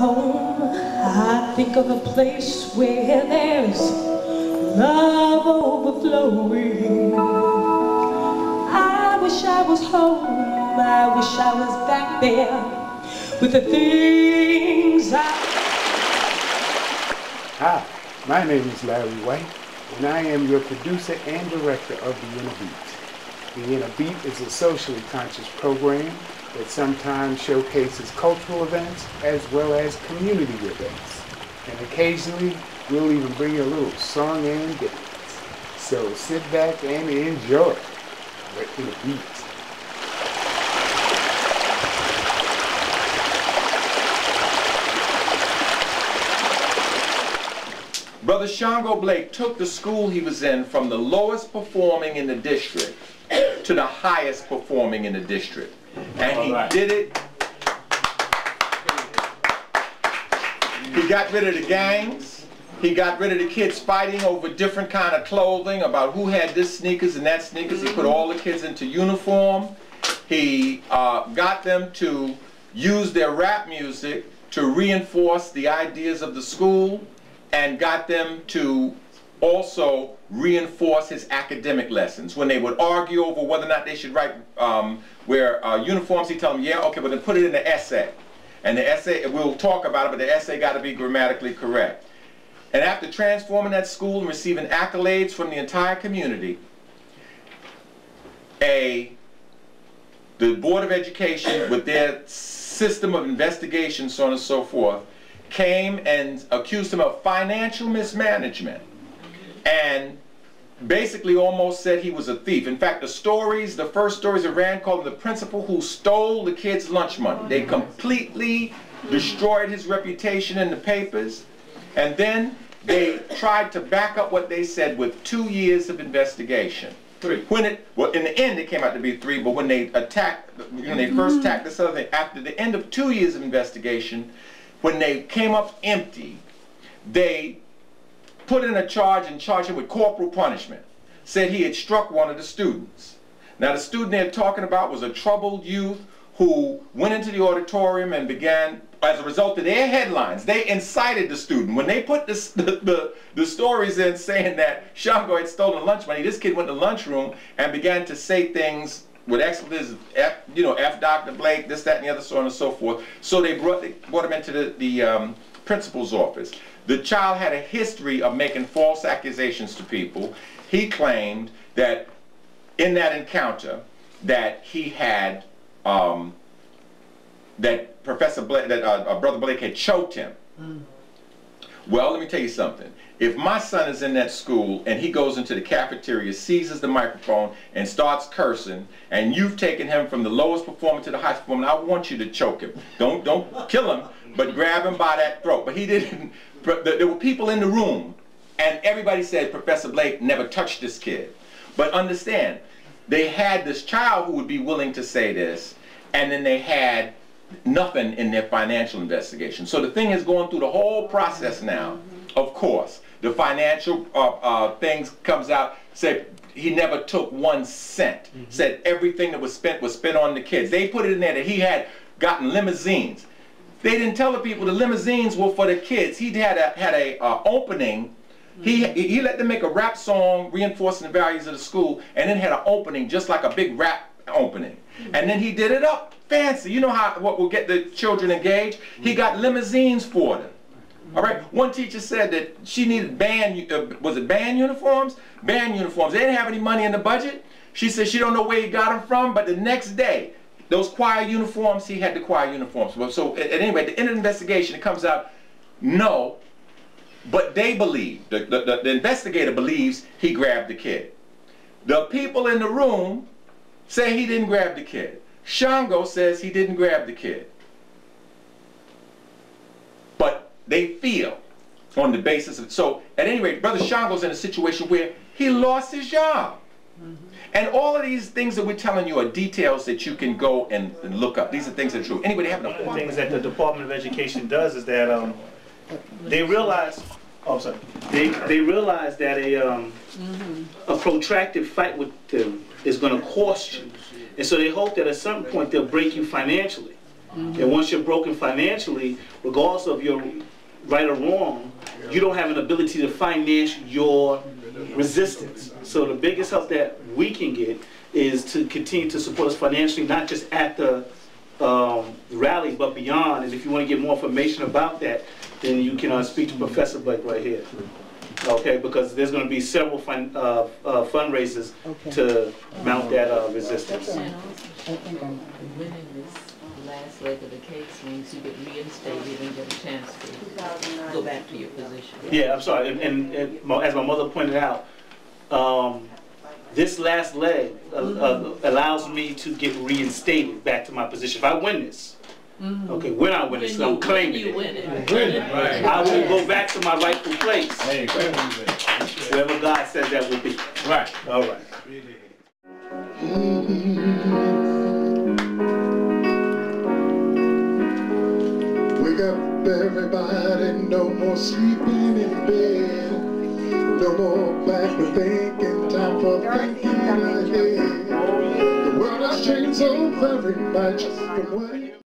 home, I think of a place where there's love overflowing. I wish I was home, I wish I was back there with the things I... Hi, my name is Larry White, and I am your producer and director of The Inner Beat. The Inner Beat is a socially conscious program that sometimes showcases cultural events as well as community events. And occasionally, we'll even bring you a little song and dance. So sit back and enjoy The Inner Beat. Brother Shango Blake took the school he was in from the lowest performing in the district to the highest performing in the district. And he did it. He got rid of the gangs. He got rid of the kids fighting over different kind of clothing, about who had this sneakers and that sneakers. He put all the kids into uniform. He got them to use their rap music to reinforce the ideas of the school, and got them to also reinforce his academic lessons. When they would argue over whether or not they should wear uniforms, he'd tell them, yeah, okay, but then put it in the essay. And the essay, we'll talk about it, but the essay got to be grammatically correct. And after transforming that school and receiving accolades from the entire community, the Board of Education, with their system of investigation, so on and so forth, came and accused him of financial mismanagement and basically almost said he was a thief. In fact, the first stories that ran called him the principal who stole the kids' lunch money. They completely destroyed his reputation in the papers, and then they tried to back up what they said with 2 years of investigation. 3. Well, in the end it came out to be 3, but when they first attacked this other thing, after the end of 2 years of investigation, when they came up empty, they put in a charge and charged him with corporal punishment. Said he had struck one of the students. Now the student they're talking about was a troubled youth who went into the auditorium and began, as a result of their headlines, they incited the student. When they put the stories in saying that Shango had stolen lunch money, this kid went to the lunchroom and began to say things with expletives, F Dr. Blake, this, that, and the other, so on and so forth. So they brought him into the principal's office. The child had a history of making false accusations to people. He claimed that in that encounter that he had, that Professor Blake, that Brother Blake had choked him. Well, let me tell you something. If my son is in that school and he goes into the cafeteria, seizes the microphone and starts cursing, and you've taken him from the lowest performer to the highest performer, I want you to choke him. Don't kill him, but grab him by that throat. But he didn't. There were people in the room, and everybody said Professor Blake never touched this kid. But understand, they had this child who would be willing to say this, and then they had nothing in their financial investigation. So the thing is going through the whole process now. Of course, the financial things comes out, said he never took 1 cent. Said everything that was spent on the kids. They put it in there that he had gotten limousines. They didn't tell the people the limousines were for the kids. He had a opening. He let them make a rap song reinforcing the values of the school, and then had an opening just like a big rap opening. And then he did it up fancy. You know what will get the children engaged? He got limousines for them. All right. One teacher said that she needed band uniforms? Band uniforms. They didn't have any money in the budget. She said she don't know where he got them from, but the next day, those choir uniforms, he had the choir uniforms. Well, so at any rate, at the end of the investigation, it comes out, no, but they believe, the investigator believes he grabbed the kid. The people in the room say he didn't grab the kid. Shango says he didn't grab the kid. But they feel on the basis of, so at any rate, Brother Shango's in a situation where he lost his job. And all of these things that we're telling you are details that you can go and look up. These are things that are true. Anybody have no One of the things that the Department of Education does is that they realize, they realize that a protracted fight with them is going to cost you. And so they hope that at some point they'll break you financially. And once you're broken financially, regardless of your right or wrong, you don't have an ability to finance your resistance. So the biggest help that we can get is to continue to support us financially, not just at the rallies, but beyond. And if you want to get more information about that, then you can speak to Professor Blake right here. Okay, because there's going to be several fundraisers to mount that resistance. And also, winning this last leg of the case means you get reinstated and get a chance to go back to your position. Yeah, I'm sorry. And as my mother pointed out, this last leg allows me to get reinstated back to my position. If I win this, okay, when I win this, I'm claiming it. I will go back to my rightful place. Wherever God says that will be. Right. All right. Wake up, everybody, no more sleeping in bed. No more backward thinking, time for thinking ahead. The world has changed so very much from what